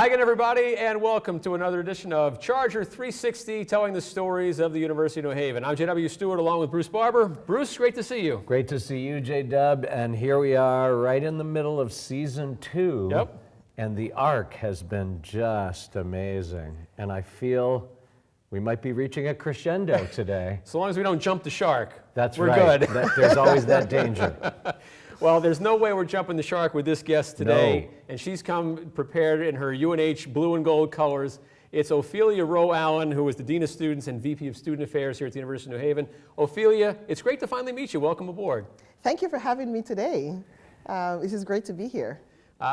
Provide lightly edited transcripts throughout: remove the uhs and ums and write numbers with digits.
Hi again, everybody, and welcome to another edition of Charger 360, telling the stories of the University of New Haven. I'm J.W. Stewart, along with Bruce Barber. Bruce, great to see you. Great to see you, J-Dub, and here we are right in the middle of season 2. Yep. And the arc has been just amazing, and I feel we might be reaching a crescendo today. So long as we don't jump the shark, We're good. There's always that danger. Well, there's no way we're jumping the shark with this guest today, No. and she's come prepared in her UNH blue and gold colors. It's Ophelie Rowe-Allen, who is the Dean of Students and VP of Student Affairs here at the University of New Haven. Ophelia, it's great to finally meet you. Welcome aboard. Thank you for having me today. It is great to be here.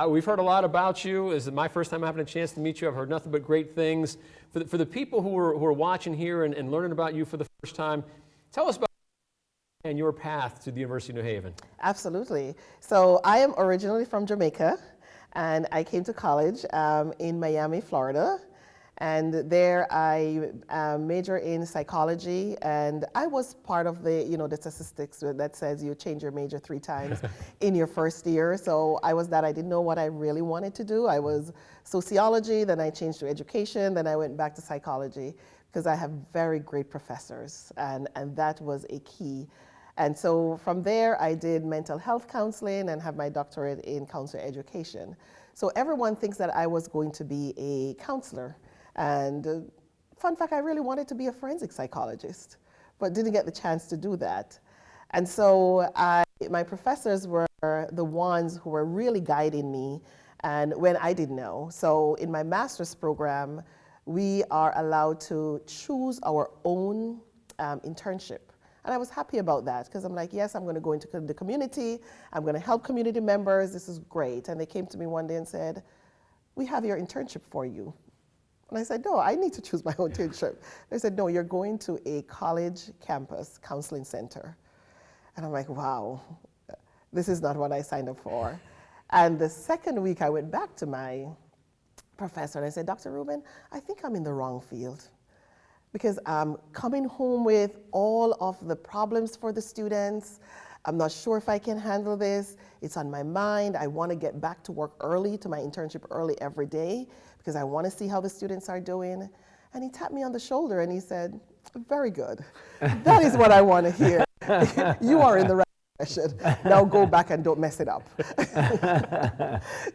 We've heard a lot about you. This is my first time having a chance to meet you. I've heard nothing but great things. For the people who are watching here and learning about you for the first time, tell us about and your path to the University of New Haven. Absolutely. So I am originally from Jamaica, and I came to college in Miami, Florida. And there I major in psychology, and I was part of the statistics that says you change your major 3 times in your first year. So I was that. I didn't know what I really wanted to do. I was sociology, then I changed to education, then I went back to psychology because I have very great professors, and that was a key. And so from there, I did mental health counseling and have my doctorate in counselor education. So everyone thinks that I was going to be a counselor. And fun fact, I really wanted to be a forensic psychologist, but didn't get the chance to do that. And so my professors were the ones who were really guiding me, and when I didn't know. So in my master's program, we are allowed to choose our own internship. And I was happy about that because I'm like, yes, I'm going to go into the community. I'm going to help community members. This is great. And they came to me one day and said, we have your internship for you. And I said, no, I need to choose my own internship. They said, no, you're going to a college campus counseling center. And I'm like, wow, this is not what I signed up for. And the second week I went back to my professor and I said, Dr. Rubin, I think I'm in the wrong field, because I'm coming home with all of the problems for the students. I'm not sure if I can handle this. It's on my mind. I want to get back to work early, to my internship early every day, because I want to see how the students are doing. And he tapped me on the shoulder and he said, very good. That is what I want to hear. You are in the right direction. Now go back and don't mess it up.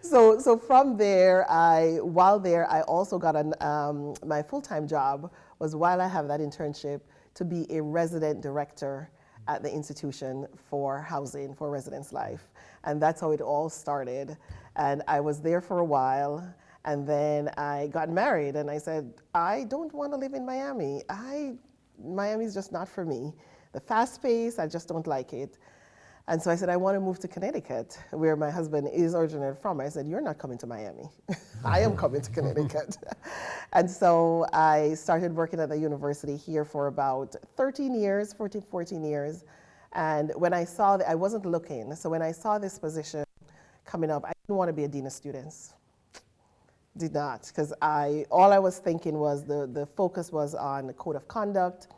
So from there, while there, I also got my full-time job was, while I have that internship, to be a resident director at the institution for housing for residents' life. And that's how it all started. And I was there for a while, and then I got married, and I said, I don't want to live in Miami. Miami's just not for me. The fast pace, I just don't like it. And so I said, I want to move to Connecticut, where my husband is originally from. I said, you're not coming to Miami. I am coming to Connecticut. And so I started working at the university here for about 14 years. And when I saw that, I wasn't looking. So when I saw this position coming up, I didn't want to be a dean of students. Did not, because all I was thinking was the focus was on the code of conduct,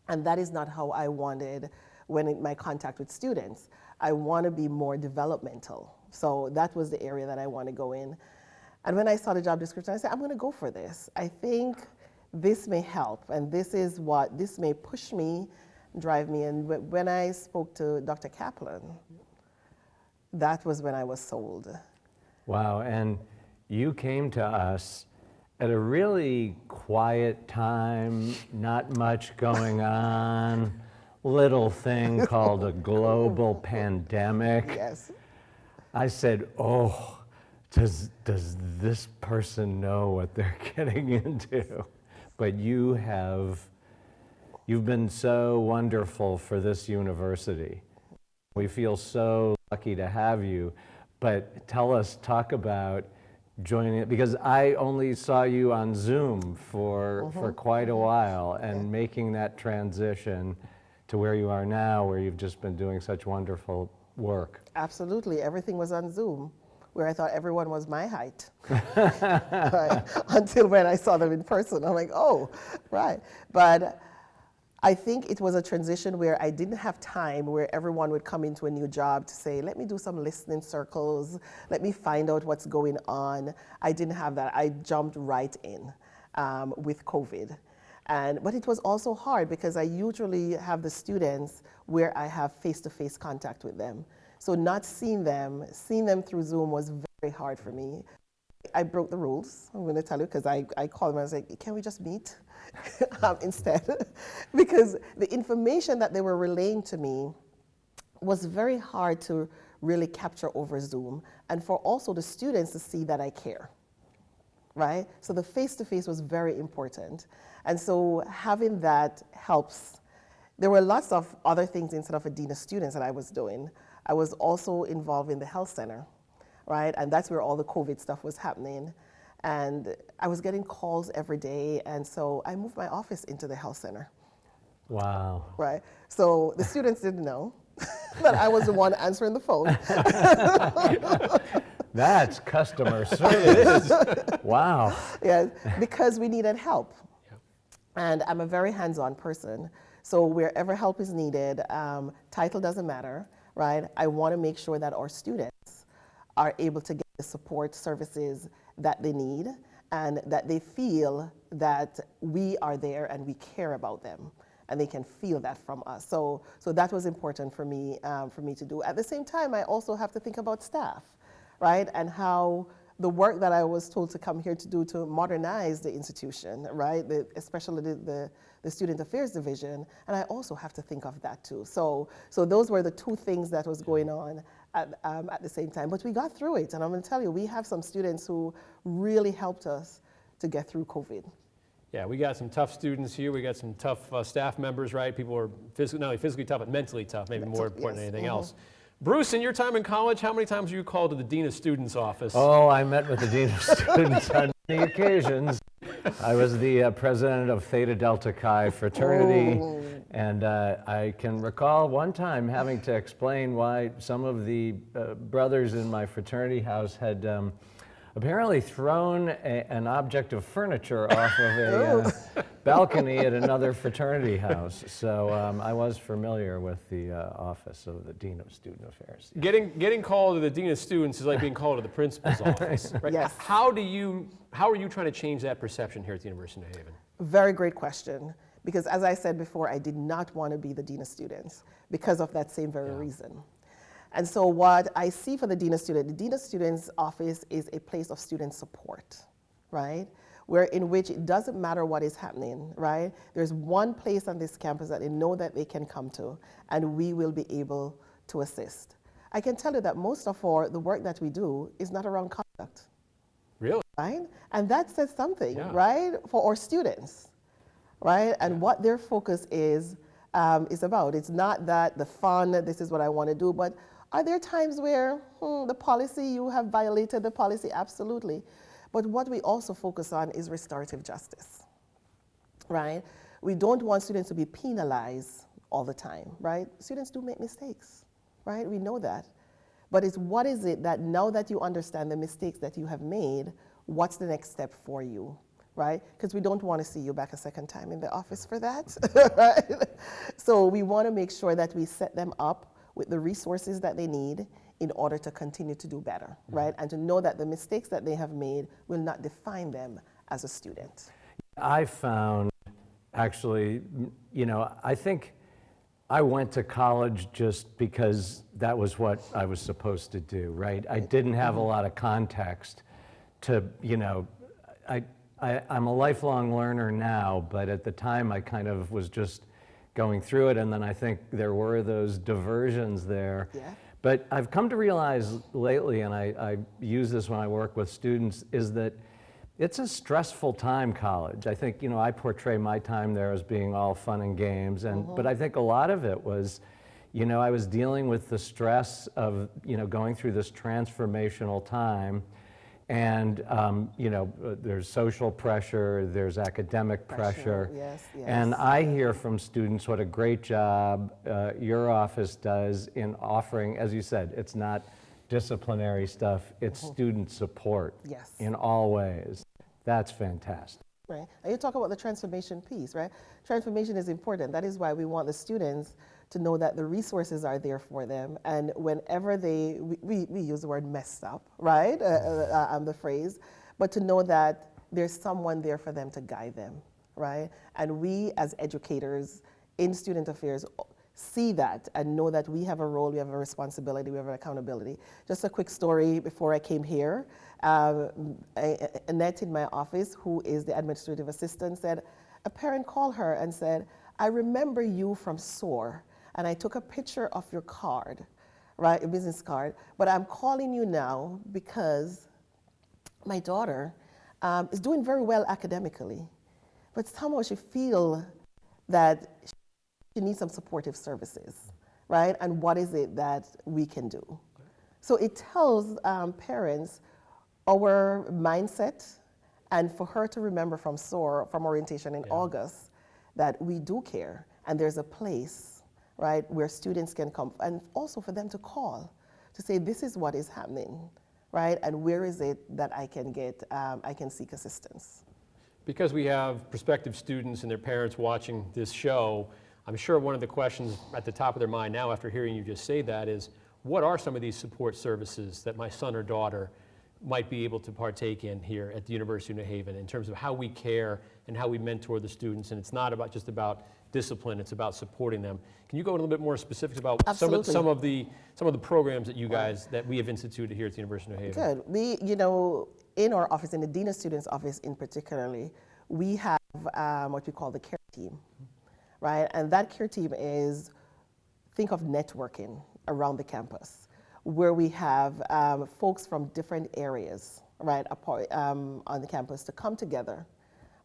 and that is not how I wanted my contact with students. I want to be more developmental. So that was the area that I want to go in. And when I saw the job description, I said, I'm going to go for this. I think this may help, and this may push me, drive me. And when I spoke to Dr. Kaplan, that was when I was sold. Wow, and you came to us at a really quiet time, not much going on. Little thing called a global pandemic. Yes. I said, oh, does this person know what they're getting into? But you've been so wonderful for this university. We feel so lucky to have you. But talk about joining it, because I only saw you on Zoom for quite a while, and making that transition to where you are now, where you've just been doing such wonderful work. Absolutely. Everything was on Zoom, where I thought everyone was my height. Right. Until when I saw them in person, I'm like, oh, right. But I think it was a transition where I didn't have time where everyone would come into a new job to say, let me do some listening circles, let me find out what's going on. I didn't have that. I jumped right in with COVID. But it was also hard because I usually have the students where I have face-to-face contact with them. So not seeing them through Zoom was very hard for me. I broke the rules, I'm going to tell you, because I called them and I was like, can we just meet instead? Because the information that they were relaying to me was very hard to really capture over Zoom, and for also the students to see that I care, right? So the face-to-face was very important. And so having that helps. There were lots of other things instead of a dean of students that I was doing. I was also involved in the health center, right? And that's where all the COVID stuff was happening. And I was getting calls every day, and so I moved my office into the health center. Wow. Right? So the students didn't know that I was the one answering the phone. That's customer service. Wow. Yeah, because we needed help. And I'm a very hands-on person. So wherever help is needed, title doesn't matter, right? I want to make sure that our students are able to get the support services that they need and that they feel that we are there and we care about them and they can feel that from us. So that was important for me to do. At the same time, I also have to think about staff, right? And how the work that I was told to come here to do to modernize the institution, right? Especially the Student Affairs Division, and I also have to think of that too. So those were the two things that was going on at the same time. But we got through it, and I'm going to tell you, we have some students who really helped us to get through COVID. Yeah, we got some tough students here. We got some tough staff members, right? People are not only physically tough, but mentally tough, maybe more important than anything else. Bruce, in your time in college, how many times were you called to the Dean of Students office? Oh, I met with the Dean of Students on many occasions. I was the president of Theta Delta Chi fraternity, and I can recall one time having to explain why some of the brothers in my fraternity house had apparently thrown an object of furniture off of a balcony at another fraternity house. So I was familiar with the office of the Dean of Student Affairs. Getting called to the Dean of Students is like being called to the principal's office, right? Yes. How are you trying to change that perception here at the University of New Haven? Very great question. Because as I said before, I did not want to be the Dean of Students because of that same very reason. And so what I see for the Dean of Students office is a place of student support, right? In which it doesn't matter what is happening, right? There's one place on this campus that they know that they can come to, and we will be able to assist. I can tell you that most of the work that we do is not around conduct. Really? Right? And that says something, right? For our students, right? And what their focus is about. It's not that the fun, this is what I want to do, but are there times where the policy, you have violated the policy? Absolutely. But what we also focus on is restorative justice, right? We don't want students to be penalized all the time, right? Students do make mistakes, right? We know that. But it's what is it that now that you understand the mistakes that you have made, what's the next step for you, right? Because we don't want to see you back a second time in the office for that, right? So we want to make sure that we set them up with the resources that they need in order to continue to do better, right? And to know that the mistakes that they have made will not define them as a student. I found, actually, I think I went to college just because that was what I was supposed to do, right? I didn't have a lot of context to, I'm a lifelong learner now, but at the time I kind of was just going through it, and then I think there were those diversions there. Yeah. But I've come to realize lately, and I use this when I work with students, is that it's a stressful time, college. I think, I portray my time there as being all fun and games, but I think a lot of it was, I was dealing with the stress of, going through this transformational time. And, there's social pressure, there's academic pressure. Yes. And I hear from students what a great job your office does in offering, as you said, it's not disciplinary stuff, it's student support in all ways. That's fantastic. Right. And you talk about the transformation piece, right? Transformation is important. That is why we want the students to know that the resources are there for them. And whenever we use the word messed up, right? The phrase, but to know that there's someone there for them to guide them, right? And we as educators in student affairs see that and know that we have a role, we have a responsibility, we have an accountability. Just a quick story before I came here. Annette in my office, who is the administrative assistant, said, a parent called her and said, I remember you from SOAR, and I took a picture of your card, right, your business card, but I'm calling you now because my daughter is doing very well academically, but somehow she feels that she needs some supportive services, right? And what is it that we can do? So it tells parents our mindset, and for her to remember from SOAR, from orientation in August, that we do care, and there's a place, right, where students can come, and also for them to call, to say, this is what is happening, right, and where is it that I can seek assistance. Because we have prospective students and their parents watching this show, I'm sure one of the questions at the top of their mind now after hearing you just say that is, what are some of these support services that my son or daughter might be able to partake in here at the University of New Haven in terms of how we care and how we mentor the students? And it's not just about discipline, it's about supporting them. Can you go a little bit more specifics about some of the programs that you guys, that we have instituted here at the University of New Haven? Good. We, in our office, in the Dean of Students office in particularly, we have what we call the care team, right? And that care team is, think of networking around the campus, where we have folks from different areas, right, on the campus to come together,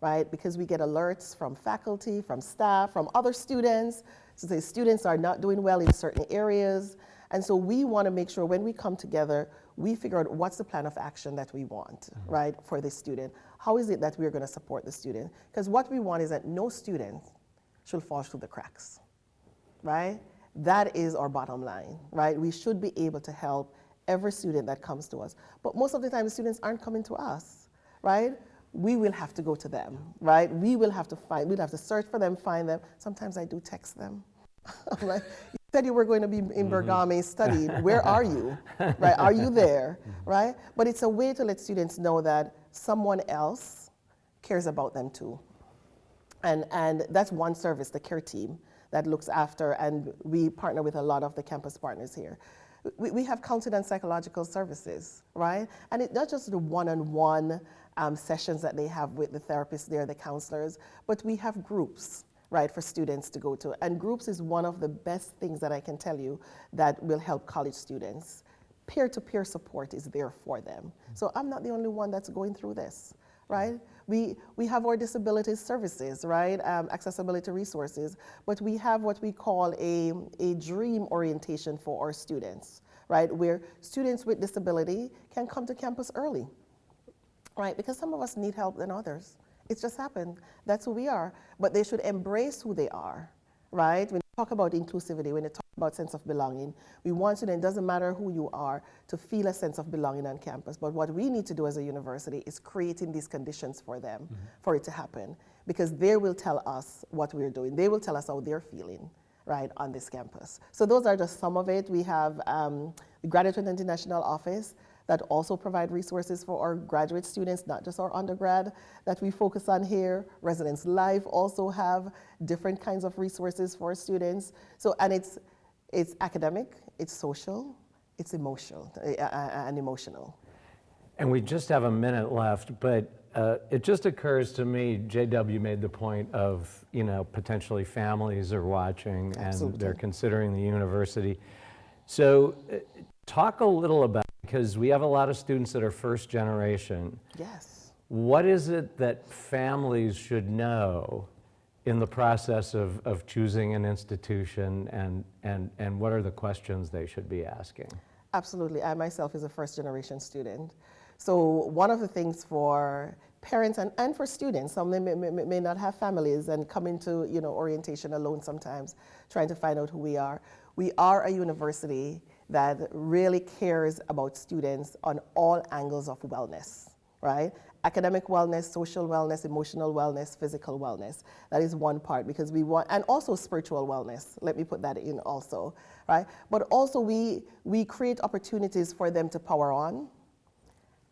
right? Because we get alerts from faculty, from staff, from other students, so the students are not doing well in certain areas. And so we want to make sure when we come together, we figure out what's the plan of action that we want, right, for the student. How is it that we're going to support the student? Because what we want is that no student should fall through the cracks, right? That is our bottom line, right? We should be able to help every student that comes to us. But most of the time, the students aren't coming to us, right? We will have to go to them, right? We'll have to search for them, find them. Sometimes I do text them. I'm like, you said you were going to be in Bergame studying. Where are you, right? Are you there, right? But it's a way to let students know that someone else cares about them too. And that's one service, the care team, that looks after, and we partner with a lot of the campus partners here. We have counseling and psychological services, right? And it's not just the one-on-one sessions that they have with the therapists there, the counselors, but we have groups, right, for students to go to. And groups is one of the best things that I can tell you that will help college students. Peer-to-peer support is there for them. So I'm not the only one that's going through this, right? We have our disability services, right? Accessibility resources, but we have what we call a dream orientation for our students, right? Where students with disability can come to campus early, right? Because some of us need help than others. It's just happened. That's who we are. But they should embrace who they are, right? When you talk about inclusivity, when you talk about sense of belonging, we want students, it doesn't matter who you are, to feel a sense of belonging on campus. But what we need to do as a university is creating these conditions for them, for it to happen. Because they will tell us what we're doing. They will tell us how they're feeling, right, on this campus. So those are just some of it. We have the Graduate and International Office that also provide resources for our graduate students, not just our undergrad, that we focus on here. Residence Life also have different kinds of resources for students. So, and it's academic, it's social, it's emotional, and emotional. And we just have a minute left, but it just occurs to me, JW made the point of, potentially families are watching and they're considering the university. So talk a little about, because we have a lot of students that are first generation. Yes. What is it that families should know in the process of choosing an institution, and what are the questions they should be asking? Absolutely. I myself is a first generation student. So one of the things for parents and for students, some may not have families and come into orientation alone sometimes, trying to find out who we are. We are a university that really cares about students on all angles of wellness, right? Academic wellness, social wellness, emotional wellness, physical wellness. That is one part because we want, and also spiritual wellness. Let me put that in also, right? But also we create opportunities for them to power on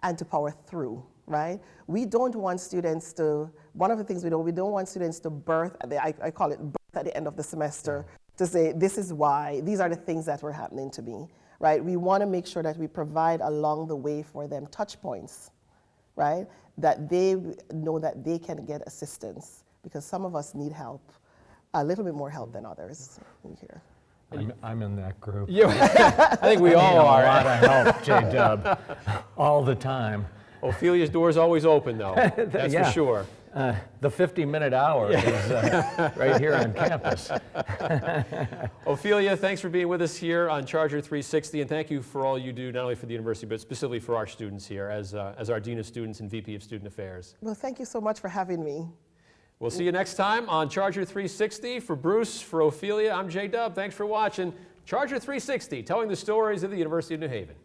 and to power through, right? We don't want students to, one of the things we don't want students to birth, I call it birth at the end of the semester, to say, this is why, these are the things that were happening to me, right? We want to make sure that we provide along the way for them touch points, right? That they know that they can get assistance because some of us need help, a little bit more help than others here. I'm in that group. Yeah, I think we all A are. lot of help, J-Dub, all the time. Ophelia's door is always open, though. That's Yeah. for sure. The 50-minute hour is right here on campus. Ophelia, thanks for being with us here on Charger 360, and thank you for all you do, not only for the university, but specifically for our students here as our Dean of Students and VP of Student Affairs. Well, thank you so much for having me. We'll see you next time on Charger 360. For Bruce, for Ophelia, I'm J-Dub. Thanks for watching Charger 360, telling the stories of the University of New Haven.